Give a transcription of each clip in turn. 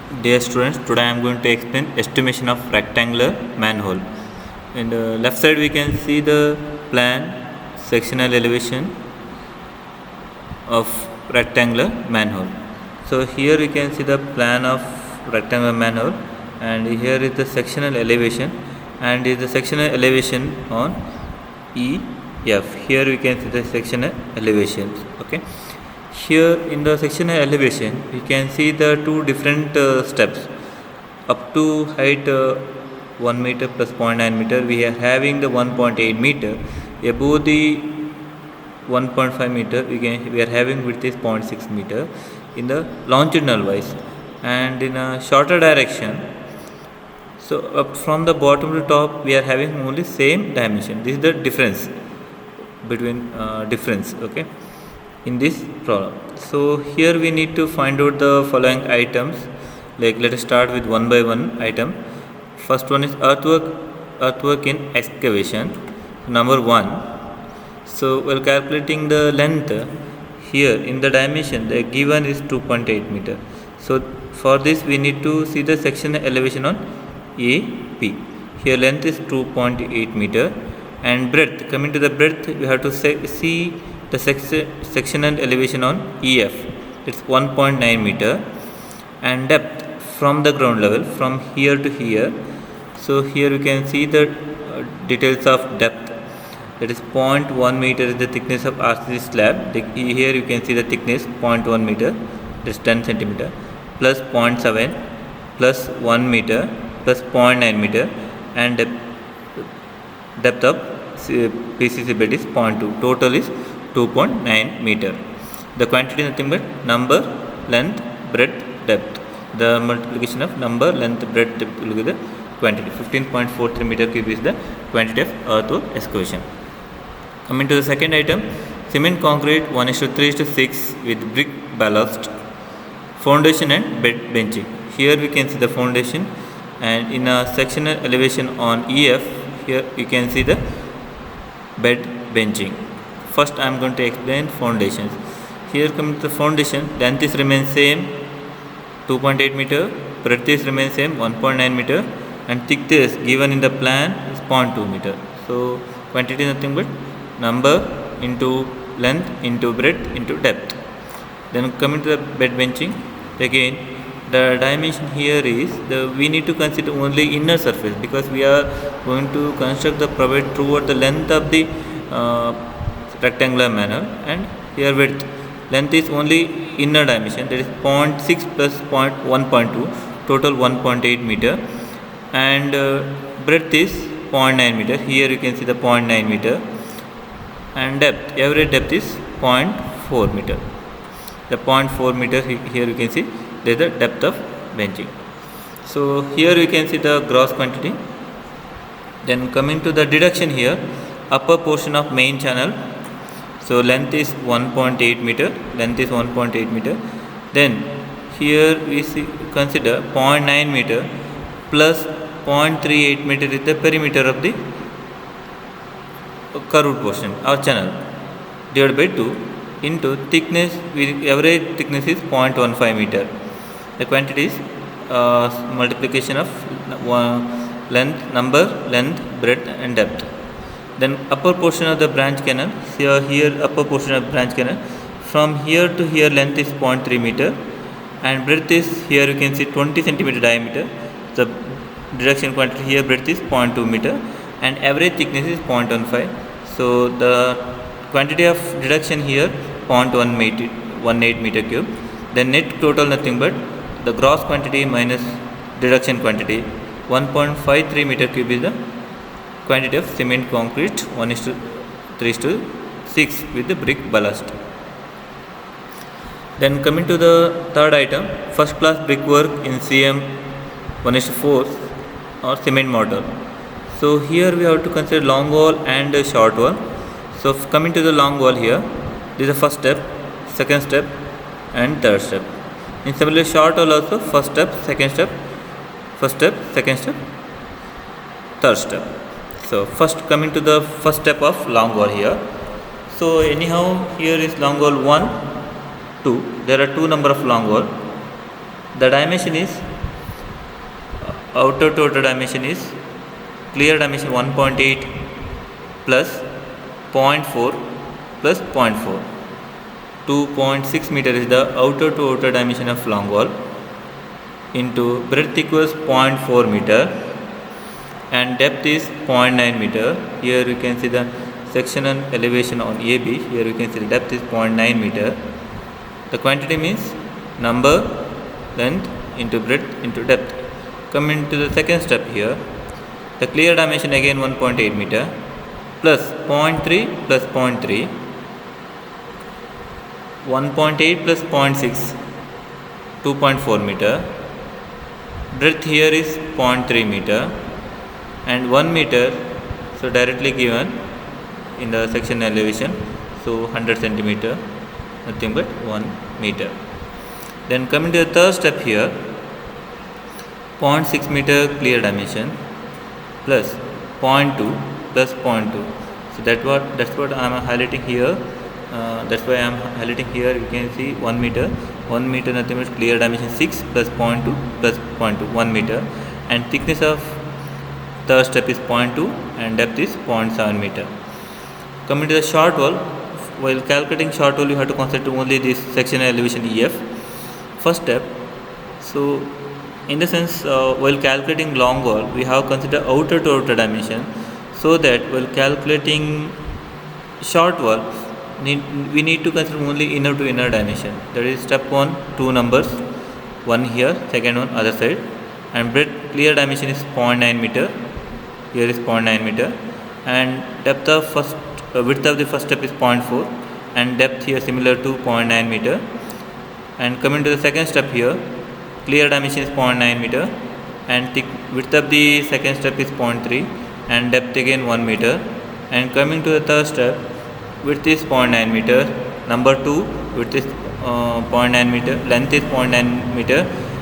Dear students, today I am going to explain estimation of rectangular manhole. In the left side we can see the plan sectional elevation of rectangular manhole. So here we can see the plan of rectangular manhole, and here is the sectional elevation, and is the sectional elevation on EF. Here we can see the sectional elevations. Okay. Here in the sectional elevation we can see the two different steps. Up to height 1 meter plus 0.9 meter we are having the 1.8 meter. Above the 1.5 meter we are having width is 0.6 meter in the longitudinal wise, and in a shorter direction, so up from the bottom to top we are having only same dimension. This is the difference between difference, okay, in this problem. So here we need to find out the following items. Like, let us start with one by one item. First one is earthwork in excavation, number 1. So while calculating the length, here in the dimension the given is 2.8 meter. So for this we need to see the sectional elevation on AP. Here length is 2.8 meter, and breadth, coming to the breadth, we have to see the sectional elevation on EF, it's 1.9 meter, and depth from the ground level from here to here. So here you can see the details of depth, that is 0.1 meter is the thickness of RCC slab. Here you can see the thickness 0.1 meter, that's 10 centimeter, plus 0.7 plus 1 meter plus 0.9 meter, and depth of PCC bed is 0.2. Total is 2.9 meter. The quantity is nothing but number, length, breadth, depth. The multiplication of number, length, breadth, depth, look at the quantity. 15.43 meter cube is the quantity of earthwork excavation. Coming to the second item, cement concrete 1:3:6 with brick ballast, foundation and bed benching. Here we can see the foundation, and in a sectional elevation on EF, here you can see the bed benching. First I am going to explain foundations. Here coming to the foundation, length is remains same 2.8 meter, breadth is remains same 1.9 meter, and thickness given in the plan is 0.2 meter. So quantity is nothing but number into length into breadth into depth. Then coming to the bed benching, again the dimension here is we need to consider only inner surface, because we are going to construct the pivot throughout the length of the rectangular manner, and here width, length is only inner dimension, that is 0.6 plus 1.2, total 1.8 meter, and breadth is 0.9 meter. Here you can see the 0.9 meter, and depth, average depth is 0.4 meter. The 0.4 meter here you can see there is the depth of benching. So here you can see the gross quantity. Then coming to the deduction here, upper portion of main channel, so length is 1.8 meter, length is 1.8 meter. Then here we consider 0.9 meter plus 0.38 meter is the perimeter of the curved portion or channel, divided by 2 into thickness, average thickness is 0.15 meter. The quantity is multiplication of length, number, length, breadth and depth. Then upper portion of the branch canal, here upper portion of branch canal, from here to here length is 0.3 meter, and breadth is, here you can see 20 centimeter diameter. The deduction quantity here, breadth is 0.2 meter, and average thickness is 0.15. So the quantity of deduction here 0.18 meter cube. The net total nothing but the gross quantity minus deduction quantity, 1.53 meter cube is the quantity of cement concrete 1:3:6 with the brick ballast. Then coming to the third item, first class brickwork in CM 1:4 or cement mortar. So here we have to consider long wall and short wall. So coming to the long wall here, this is the first step, second step and third step. In similar short wall also, first step, second step, first step, second step, third step. So first coming to the first step of long wall here. So anyhow here is long wall 1, 2. There are two number of long wall. The dimension is outer to outer dimension is clear dimension 1.8 plus 0.4 plus 0.4. 2.6 meter is the outer to outer dimension of long wall into breadth equals 0.4 meter and depth is 0.9 meter. Here you can see the sectional elevation on AB. Here you can see the depth is 0.9 meter. The quantity means number, length into breadth into depth. Coming to the second step here, the clear dimension again 1.8 meter plus 0.3 plus 0.3, 1.8 plus 0.6, 2.4 meter. Breadth here is 0.3 meter and 1 meter, so directly given in the section elevation, so 100 centimeter, nothing but 1 meter. Then coming to the third step here, 0.6 meter clear dimension plus 0.2 plus 0.2. So that's what I am highlighting here. That's why I am highlighting here. You can see 1 meter. 1 meter nothing but clear dimension 6 plus 0.2 plus 0.2, 1 meter, and thickness of third step is 0.2 and depth is 0.7 meter. Coming to the short wall, while calculating short wall, you have to consider only this sectional elevation EF. First step. So in the sense, while calculating long wall, we have considered outer to outer dimension, so that while calculating short wall, we need to consider only inner to inner dimension. That is step 1, 2 numbers, one here, second one other side, and breadth clear dimension is 0.9 meter. Here is 0.9 meter, and depth of width of the first step is 0.4, and depth here similar to 0.9 meter. And coming to the second step here, clear dimension is 0.9 meter and width of the second step is 0.3 and depth again 1 meter. And coming to the third step, width is 0.9 meter, number 2, width is 0.9 meter, length is 0.9 meter,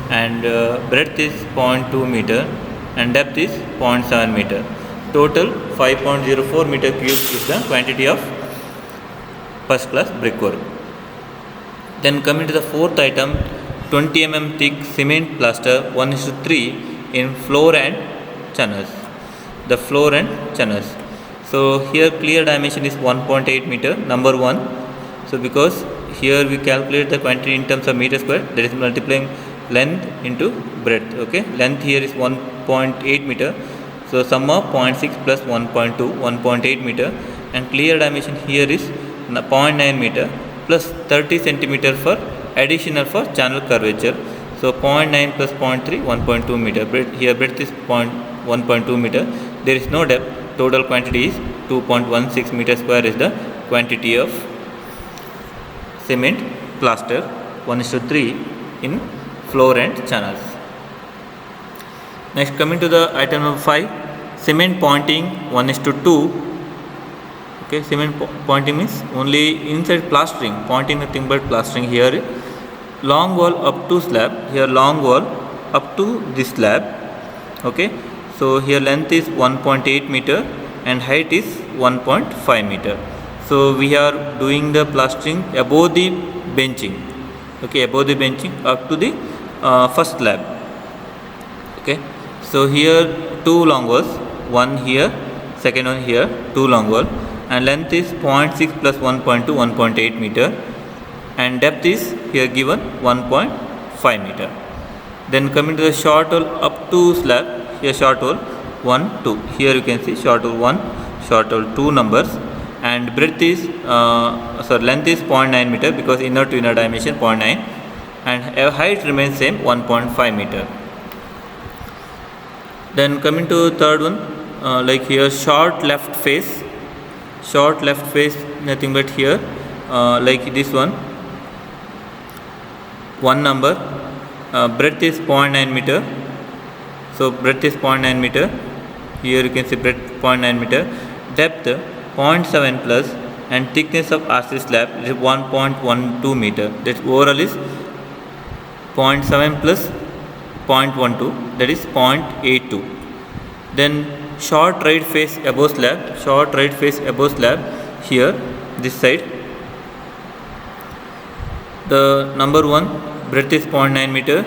and breadth is 0.2 meter, and depth is 0.7 meter. Total 5.04 meter cube is the quantity of first class brickwork. Then coming to the fourth item, 20 mm thick cement plaster 1:3 in floor and channels. The floor and channels. So here clear dimension is 1.8 meter, number 1. So because here we calculate the quantity in terms of meter square, that is multiplying length into breadth. Okay, length here is 1.8 meter. So sum of 0.6 plus 1.2, 1.8 meter, and clear dimension here is 0.9 meter plus 30 centimeter for additional for channel curvature. So 0.9 plus 0.3, 1.2 meter. Here breadth is 1.2 meter. There is no depth. Total quantity is 2.16 meter square is the quantity of cement plaster 1:3 in floor and channels. Next, coming to the item number 5, cement pointing 1:2. Okay, cement pointing means only inside plastering, pointing nothing but plastering. Here long wall up to slab, here long wall up to this slab. Okay, so here length is 1.8 meter and height is 1.5 meter. So we are doing the plastering above the benching. Okay, above the benching up to the first slab. Okay, so here 2 long walls, one here, second one here, 2 long wall, and length is 0.6 plus 1.2, 1.8 meter, and depth is here given 1.5 meter. Then coming to the short wall up to slab, here short wall 1, 2. Here you can see short wall 1, short wall 2 numbers, and breadth is length is 0.9 meter because inner to inner dimension 0.9, and height remains same 1.5 meter. Then coming to third one, like here short left face nothing but here like this one number, breadth is 0.9 meter. So breadth is 0.9 meter. Here you can see breadth 0.9 meter, depth 0.7 plus, and thickness of RC slab is 1.12 meter. That overall is 0.7 plus 0.12, that is 0.82. Then short right face above slab, here this side, the number 1 breadth is 0.9 meter.